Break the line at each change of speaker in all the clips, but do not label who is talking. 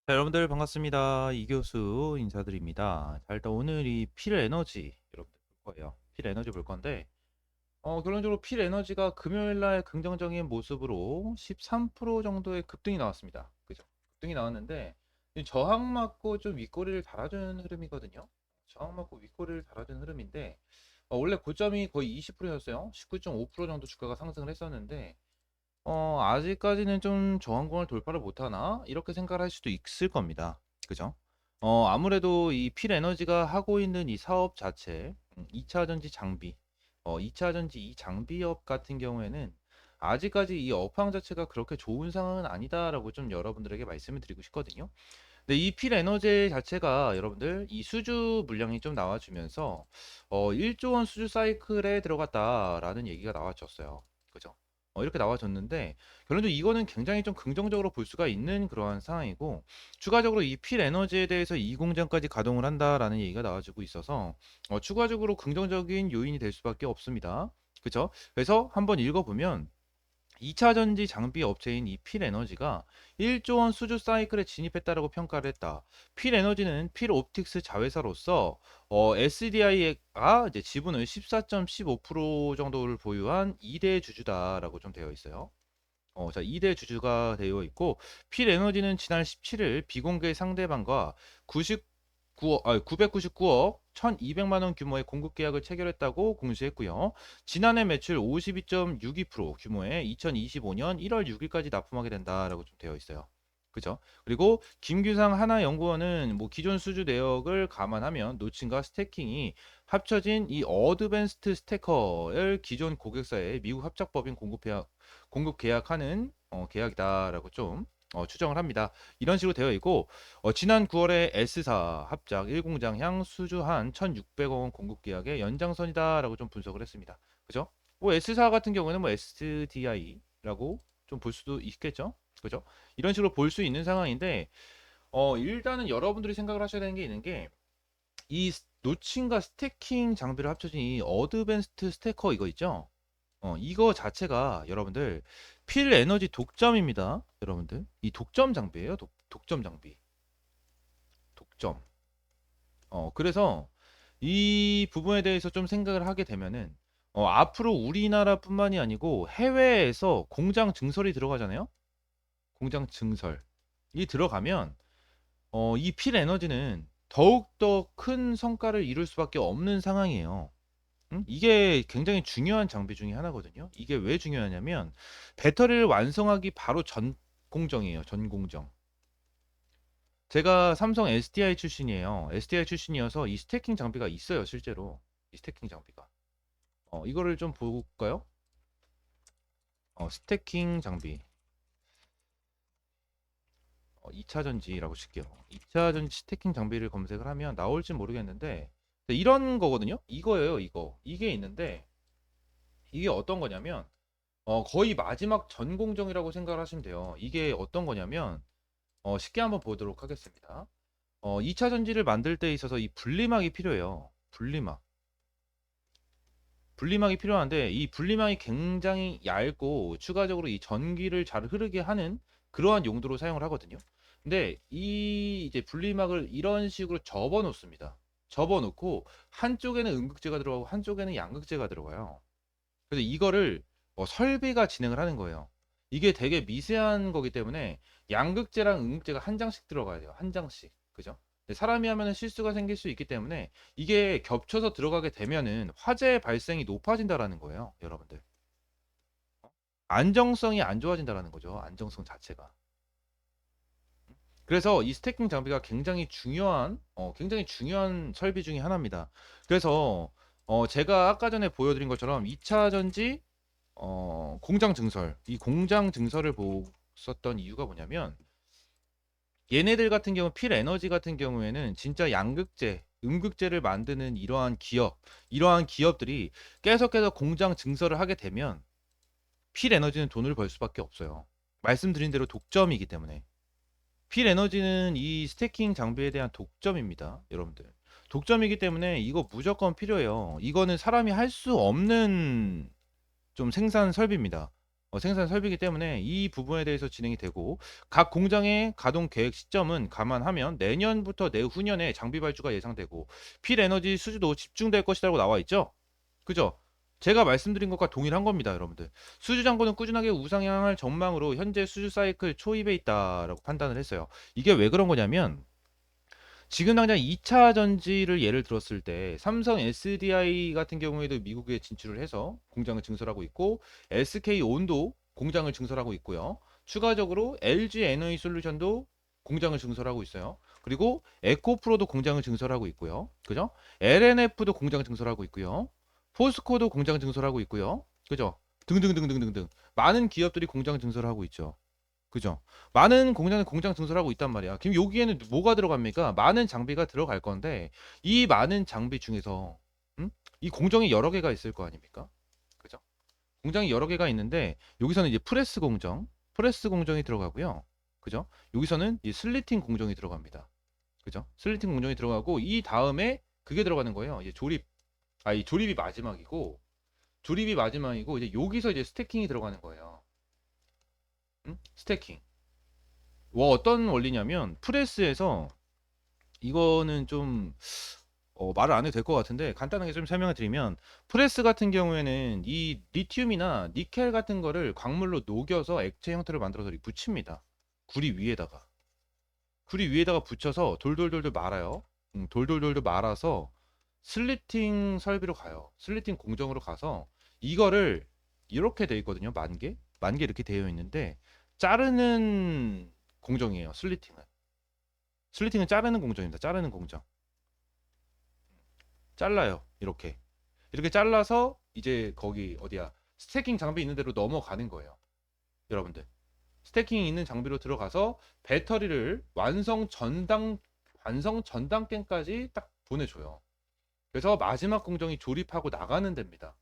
자, 여러분들 반갑습니다. 이교수 인사드립니다. 자, 일단 오늘 이 필 에너지 여러분들 볼 거예요. 필 에너지 볼 건데, 결론적으로 필 에너지가 금요일 날 긍정적인 모습으로 13% 정도의 급등이 나왔습니다. 그죠? 급등이 나왔는데, 이 저항 맞고 좀 윗꼬리를 달아주는 흐름이거든요. 저항 맞고 윗꼬리를 달아주는 흐름인데, 원래 고점이 거의 20%였어요. 19.5% 정도 주가가 상승을 했었는데, 아직까지는 좀 저항권을 돌파를 못하나? 이렇게 생각을 할 수도 있을 겁니다. 그죠? 아무래도 이 필에너지가 하고 있는 이 사업 자체, 2차 전지 장비, 2차 전지 이 장비업 같은 경우에는 아직까지 이 업황 자체가 그렇게 좋은 상황은 아니다라고 좀 여러분들에게 말씀을 드리고 싶거든요. 근데 이 필에너지 자체가 여러분들 이 수주 물량이 좀 나와주면서 1조 원 수주 사이클에 들어갔다라는 얘기가 나와줬어요. 그죠? 이렇게 나와줬는데 결론적으로 이거는 굉장히 좀 긍정적으로 볼 수가 있는 그러한 상황이고 추가적으로 이 필에너지에 대해서 이 공장까지 가동을 한다라는 얘기가 나와주고 있어서 추가적으로 긍정적인 요인이 될 수밖에 없습니다. 그죠? 그래서 한번 읽어보면 2차 전지 장비 업체인 이 필에너지가 1조 원 수주 사이클에 진입했다라고 평가를 했다. 필에너지는 필옵틱스 자회사로서 SDI가 이제 지분을 14.15% 정도를 보유한 2대 주주다라고 좀 되어 있어요. 자, 2대 주주가 되어 있고 필에너지는 지난 17일 비공개 상대방과 999억 1,200만 원 규모의 공급 계약을 체결했다고 공시했고요. 지난해 매출 52.62% 규모의 2025년 1월 6일까지 납품하게 된다라고 좀 되어 있어요. 그죠? 그리고 김규상 하나연구원은 뭐 기존 수주 내역을 감안하면 노칭과 스태킹이 합쳐진 이 어드밴스트 스태커를 기존 고객사에 미국 합작법인 공급 계약하는 계약이다라고 좀 추정을 합니다. 이런 식으로 되어 있고 지난 9월에 S사 합작 1공장 향 수주한 1,600억 원 공급 계약의 연장선이다라고 좀 분석을 했습니다. 그죠? 뭐 S사 같은 경우는 뭐 SDI라고 좀 볼 수도 있겠죠? 그죠? 이런 식으로 볼 수 있는 상황인데 일단은 여러분들이 생각을 하셔야 되는 게 있는 게 이 노칭과 스태킹 장비를 합쳐진 이 어드밴스트 스태커 이거 있죠? 이거 자체가 여러분들 필 에너지 독점입니다. 여러분들 이 독점 장비예요. 독점 장비. 독점. 그래서 이 부분에 대해서 좀 생각을 하게 되면은 앞으로 우리나라뿐만이 아니고 해외에서 공장 증설이 들어가잖아요. 공장 증설. 이 들어가면 이 필 에너지는 더욱더 큰 성과를 이룰 수밖에 없는 상황이에요. 이게 굉장히 중요한 장비 중에 하나거든요. 이게 왜 중요하냐면 배터리를 완성하기 바로 전 공정이에요. 전 공정. 제가 삼성 SDI 출신이에요. SDI 출신이어서 이 스태킹 장비가 있어요, 실제로. 이 스태킹 장비가. 이거를 좀 볼까요? 스태킹 장비. 2차 전지라고 칠게요. 2차 전지 스태킹 장비를 검색을 하면 나올지 모르겠는데 네, 이런 거거든요. 이거예요, 이거. 이게 있는데 이게 어떤 거냐면 거의 마지막 전공정이라고 생각을 하시면 돼요. 이게 어떤 거냐면 쉽게 한번 보도록 하겠습니다. 2차 전지를 만들 때 있어서 이 분리막이 필요해요. 분리막. 분리막이 필요한데 이 분리막이 굉장히 얇고 추가적으로 이 전기를 잘 흐르게 하는 그러한 용도로 사용을 하거든요. 근데 이 이제 분리막을 이런 식으로 접어 놓습니다. 접어 놓고 한쪽에는 음극재가 들어가고 한쪽에는 양극재가 들어가요. 그래서 이거를 설비가 진행을 하는 거예요. 이게 되게 미세한 거기 때문에 양극재랑 음극재가 한 장씩 들어가야 돼요. 한 장씩. 그죠? 근데 사람이 하면은 실수가 생길 수 있기 때문에 이게 겹쳐서 들어가게 되면은 화재 발생이 높아진다라는 거예요. 여러분들. 안정성이 안 좋아진다라는 거죠. 안정성 자체가. 그래서 이 스태킹 장비가 굉장히 중요한 설비 중에 하나입니다. 그래서 제가 아까 전에 보여드린 것처럼 2차 전지 공장 증설. 이 공장 증설을 썼던 이유가 뭐냐면 얘네들 같은 경우 필 에너지 같은 경우에는 진짜 양극재, 음극재를 만드는 이러한 기업들이 계속해서 공장 증설을 하게 되면 필 에너지는 돈을 벌 수밖에 없어요. 말씀드린 대로 독점이기 때문에. 필 에너지는 이 스태킹 장비에 대한 독점입니다, 여러분들. 독점이기 때문에 이거 무조건 필요해요. 이거는 사람이 할 수 없는 좀 생산 설비입니다. 생산 설비이기 때문에 이 부분에 대해서 진행이 되고 각 공장의 가동 계획 시점은 감안하면 내년부터 내후년에 장비 발주가 예상되고 필 에너지 수주도 집중될 것이라고 나와 있죠. 그죠? 제가 말씀드린 것과 동일한 겁니다, 여러분들. 수주 잔고는 꾸준하게 우상향할 전망으로 현재 수주 사이클 초입에 있다라고 판단을 했어요. 이게 왜 그런 거냐면 지금 당장 2차 전지를 예를 들었을 때 삼성 SDI 같은 경우에도 미국에 진출을 해서 공장을 증설하고 있고 SK 온도 공장을 증설하고 있고요. 추가적으로 LG 에너지 솔루션도 공장을 증설하고 있어요. 그리고 에코프로도 공장을 증설하고 있고요. 그죠? LNF도 공장 증설하고 있고요. 포스코도 공장 증설하고 있고요. 그죠? 등등등등등등 많은 기업들이 공장 증설하고 있죠. 그죠? 많은 공장에 공장 증설하고 있단 말이야. 그럼 여기에는 뭐가 들어갑니까? 많은 장비가 들어갈 건데 이 많은 장비 중에서 이 공정이 여러 개가 있을 거 아닙니까? 그죠? 공장이 여러 개가 있는데 여기서는 이제 프레스 공정이 들어가고요. 그죠? 여기서는 이 슬리팅 공정이 들어갑니다. 그죠? 슬리팅 공정이 들어가고 이 다음에 그게 들어가는 거예요. 이제 이 조립이 마지막이고 이제 여기서 이제 스태킹이 들어가는 거예요. 스태킹. 어떤 원리냐면 프레스에서 이거는 좀 말을 안 해도 될 것 같은데 간단하게 좀 설명을 드리면 프레스 같은 경우에는 이 리튬이나 니켈 같은 거를 광물로 녹여서 액체 형태로 만들어서 이렇게 붙입니다. 구리 위에다가 붙여서 돌돌돌돌 말아요. 돌돌돌돌 말아서 슬리팅 설비로 가요. 슬리팅 공정으로 가서 이거를 이렇게 돼 있거든요. 만 개 이렇게 되어 있는데 자르는 공정이에요. 슬리팅은 자르는 공정입니다. 자르는 공정. 잘라요. 이렇게 잘라서 이제 거기 어디야? 스태킹 장비 있는 데로 넘어가는 거예요. 여러분들. 스태킹 있는 장비로 들어가서 배터리를 완성 전 단계까지 딱 보내줘요. 그래서 마지막 공정이 조립하고 나가는 데입니다.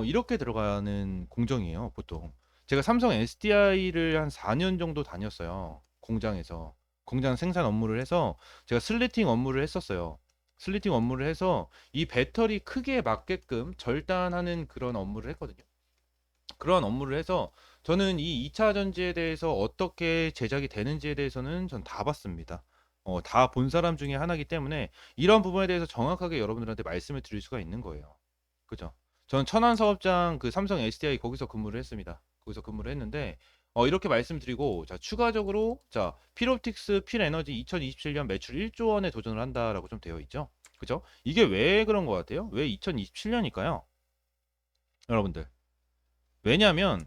이렇게 들어가는 공정이에요, 보통. 제가 삼성 SDI를 한 4년 정도 다녔어요. 공장에서. 공장 생산 업무를 해서 제가 슬리팅 업무를 했었어요. 슬리팅 업무를 해서 이 배터리 크기에 맞게끔 절단하는 그런 업무를 했거든요. 그런 업무를 해서 저는 이 2차 전지에 대해서 어떻게 제작이 되는지에 대해서는 전 다 봤습니다. 다 본 사람 중에 하나이기 때문에 이런 부분에 대해서 정확하게 여러분들한테 말씀을 드릴 수가 있는 거예요. 그죠? 저는 천안 사업장 그 삼성 SDI 거기서 근무를 했습니다. 거기서 근무를 했는데 이렇게 말씀드리고 자 추가적으로 자 필옵틱스 필에너지 2027년 매출 1조 원에 도전을 한다라고 좀 되어 있죠. 그죠? 이게 왜 그런 것 같아요? 왜 2027년일까요? 여러분들. 왜냐하면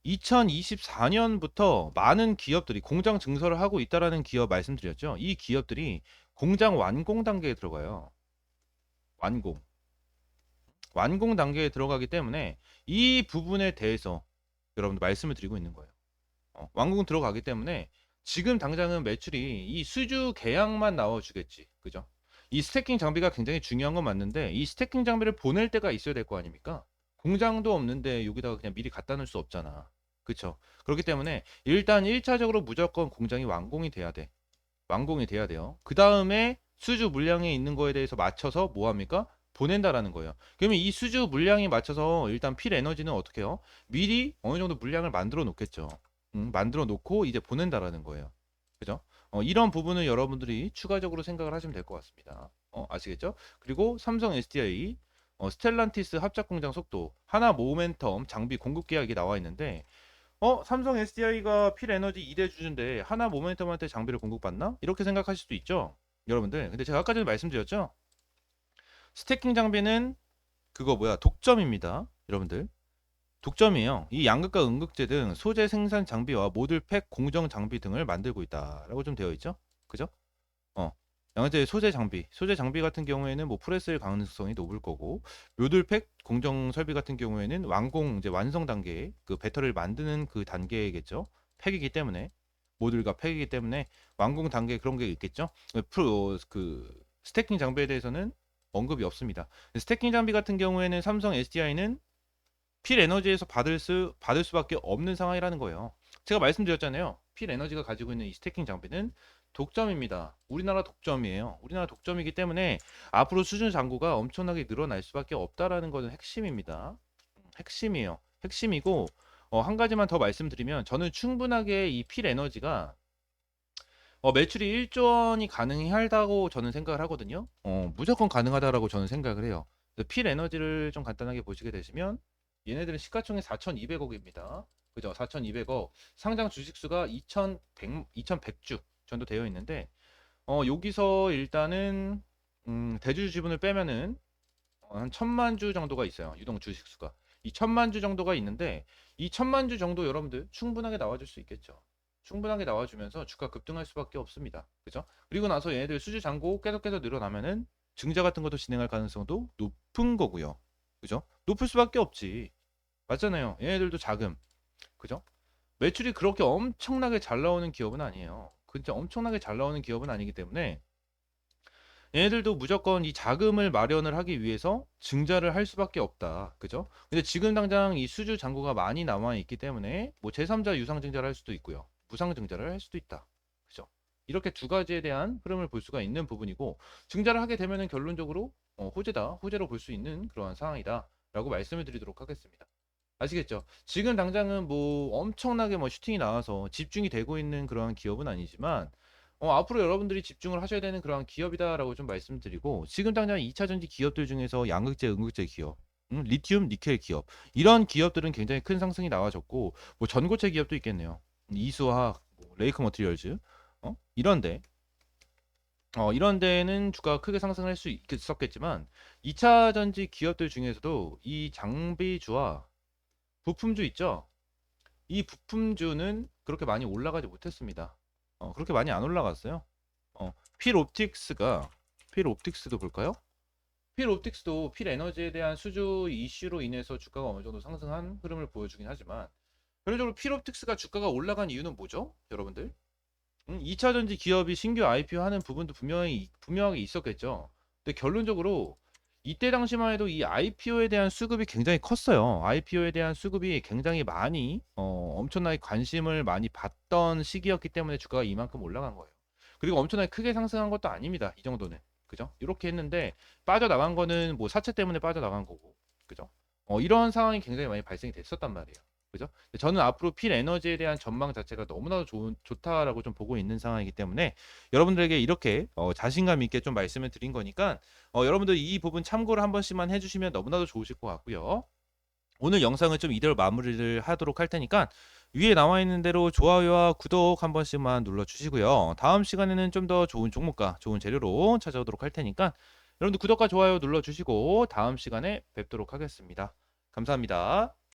2024년부터 많은 기업들이 공장 증설을 하고 있다라는 기업 말씀드렸죠. 이 기업들이 공장 완공 단계에 들어가요. 완공. 완공 단계에 들어가기 때문에 이 부분에 대해서 여러분들 말씀을 드리고 있는 거예요. 완공 들어가기 때문에 지금 당장은 매출이 이 수주 계약만 나와주겠지. 그죠? 이 스태킹 장비가 굉장히 중요한 건 맞는데 이 스태킹 장비를 보낼 때가 있어야 될 거 아닙니까? 공장도 없는데 여기다가 그냥 미리 갖다 놓을 수 없잖아. 그쵸? 그렇기 때문에 일단 1차적으로 무조건 공장이 완공이 돼야 돼. 완공이 돼야 돼요. 그 다음에 수주 물량에 있는 거에 대해서 맞춰서 뭐 합니까? 보낸다라는 거예요. 그러면 이 수주 물량에 맞춰서 일단 필 에너지는 어떻게 해요? 미리 어느 정도 물량을 만들어 놓겠죠. 만들어 놓고 이제 보낸다라는 거예요. 그죠? 이런 부분을 여러분들이 추가적으로 생각을 하시면 될 것 같습니다. 아시겠죠? 그리고 삼성 SDI 스텔란티스 합작 공장 속도 하나 모멘텀 장비 공급 계약이 나와 있는데 삼성 SDI가 필 에너지 2대 주주인데 하나 모멘텀한테 장비를 공급받나? 이렇게 생각하실 수도 있죠. 여러분들. 근데 제가 아까 전에 말씀드렸죠. 스태킹 장비는 그거 뭐야? 독점입니다. 여러분들. 독점이에요. 이 양극과 음극재 등 소재 생산 장비와 모듈 팩 공정 장비 등을 만들고 있다라고 좀 되어 있죠. 그죠? 어. 양극재 소재 장비 같은 경우에는 뭐 프레스일 가능성이 높을 거고 모듈팩 공정 설비 같은 경우에는 이제 완성 단계 그 배터리를 만드는 그 단계겠죠. 팩이기 때문에 모듈과 팩이기 때문에 완공 단계 그런 게 있겠죠. 그 스태킹 장비에 대해서는 언급이 없습니다. 스태킹 장비 같은 경우에는 삼성 SDI는 필 에너지에서 받을 수밖에 없는 상황이라는 거예요. 제가 말씀드렸잖아요. 필 에너지가 가지고 있는 이 스태킹 장비는 독점입니다. 우리나라 독점이에요. 우리나라 독점이기 때문에 앞으로 수준 잔고가 엄청나게 늘어날 수밖에 없다라는 것은 핵심입니다. 핵심이에요. 핵심이고 한 가지만 더 말씀드리면 저는 충분하게 이 필 에너지가 매출이 1조 원이 가능하다고 저는 생각을 하거든요. 무조건 가능하다라고 저는 생각을 해요. 필 에너지를 좀 간단하게 보시게 되시면 얘네들은 시가총액 4,200억입니다. 그죠? 4,200억. 상장 주식수가 2,100주 정도 되어 있는데 여기서 일단은 대주주 지분을 빼면은 한 1,000만 주 정도가 있어요. 유동 주식수가. 이 1,000만 주 정도가 있는데 이 1,000만 주 정도 여러분들 충분하게 나와줄 수 있겠죠. 충분하게 나와주면서 주가 급등할 수밖에 없습니다. 그죠? 그리고 나서 얘네들 수주 잔고 계속해서 늘어나면은 증자 같은 것도 진행할 가능성도 높은 거고요. 그죠? 높을 수밖에 없지. 맞잖아요. 얘네들도 자금. 그죠? 매출이 그렇게 엄청나게 잘 나오는 기업은 아니에요. 진짜 엄청나게 잘 나오는 기업은 아니기 때문에 얘네들도 무조건 이 자금을 마련을 하기 위해서 증자를 할 수밖에 없다. 그죠? 근데 지금 당장 이 수주 잔고가 많이 남아 있기 때문에 뭐 제3자 유상 증자를 할 수도 있고요. 무상 증자를 할 수도 있다. 그죠? 이렇게 두 가지에 대한 흐름을 볼 수가 있는 부분이고 증자를 하게 되면은 결론적으로 호재로 볼 수 있는 그러한 상황이다라고 말씀을 드리도록 하겠습니다. 아시겠죠? 지금 당장은 뭐 엄청나게 뭐 슈팅이 나와서 집중이 되고 있는 그러한 기업은 아니지만 앞으로 여러분들이 집중을 하셔야 되는 그러한 기업이다라고 좀 말씀드리고 지금 당장 2차 전지 기업들 중에서 양극재, 음극재 기업, 리튬, 니켈 기업 이런 기업들은 굉장히 큰 상승이 나와줬고 뭐 전고체 기업도 있겠네요. 이수화학, 뭐 레이크 머티리얼즈 이런데 이런 데는 주가가 크게 상승할 수 있었겠지만 2차 전지 기업들 중에서도 이 장비주와 부품주 있죠? 이 부품주는 그렇게 많이 올라가지 못했습니다. 그렇게 많이 안 올라갔어요. 필 옵틱스가 필 옵틱스도 볼까요? 필 옵틱스도 필 에너지에 대한 수주 이슈로 인해서 주가가 어느 정도 상승한 흐름을 보여주긴 하지만 결론적으로 필 옵틱스가 주가가 올라간 이유는 뭐죠? 여러분들? 2차 전지 기업이 신규 IPO 하는 부분도 분명하게 있었겠죠. 근데 결론적으로 이때 당시만 해도 이 IPO에 대한 수급이 굉장히 컸어요. IPO에 대한 수급이 굉장히 많이 엄청나게 관심을 많이 받던 시기였기 때문에 주가가 이만큼 올라간 거예요. 그리고 엄청나게 크게 상승한 것도 아닙니다. 이 정도는. 그죠? 이렇게 했는데 빠져나간 거는 뭐 사채 때문에 빠져나간 거고. 그죠? 이런 상황이 굉장히 많이 발생이 됐었단 말이에요. 그죠? 저는 앞으로 필 에너지에 대한 전망 자체가 너무나도 좋다라고 좀 보고 있는 상황이기 때문에 여러분들에게 이렇게 자신감 있게 좀 말씀을 드린 거니까 여러분들 이 부분 참고를 한 번씩만 해주시면 너무나도 좋으실 것 같고요. 오늘 영상은 좀 이대로 마무리를 하도록 할 테니까 위에 나와 있는 대로 좋아요와 구독 한 번씩만 눌러주시고요. 다음 시간에는 좀 더 좋은 종목과 좋은 재료로 찾아오도록 할 테니까 여러분들 구독과 좋아요 눌러주시고 다음 시간에 뵙도록 하겠습니다. 감사합니다.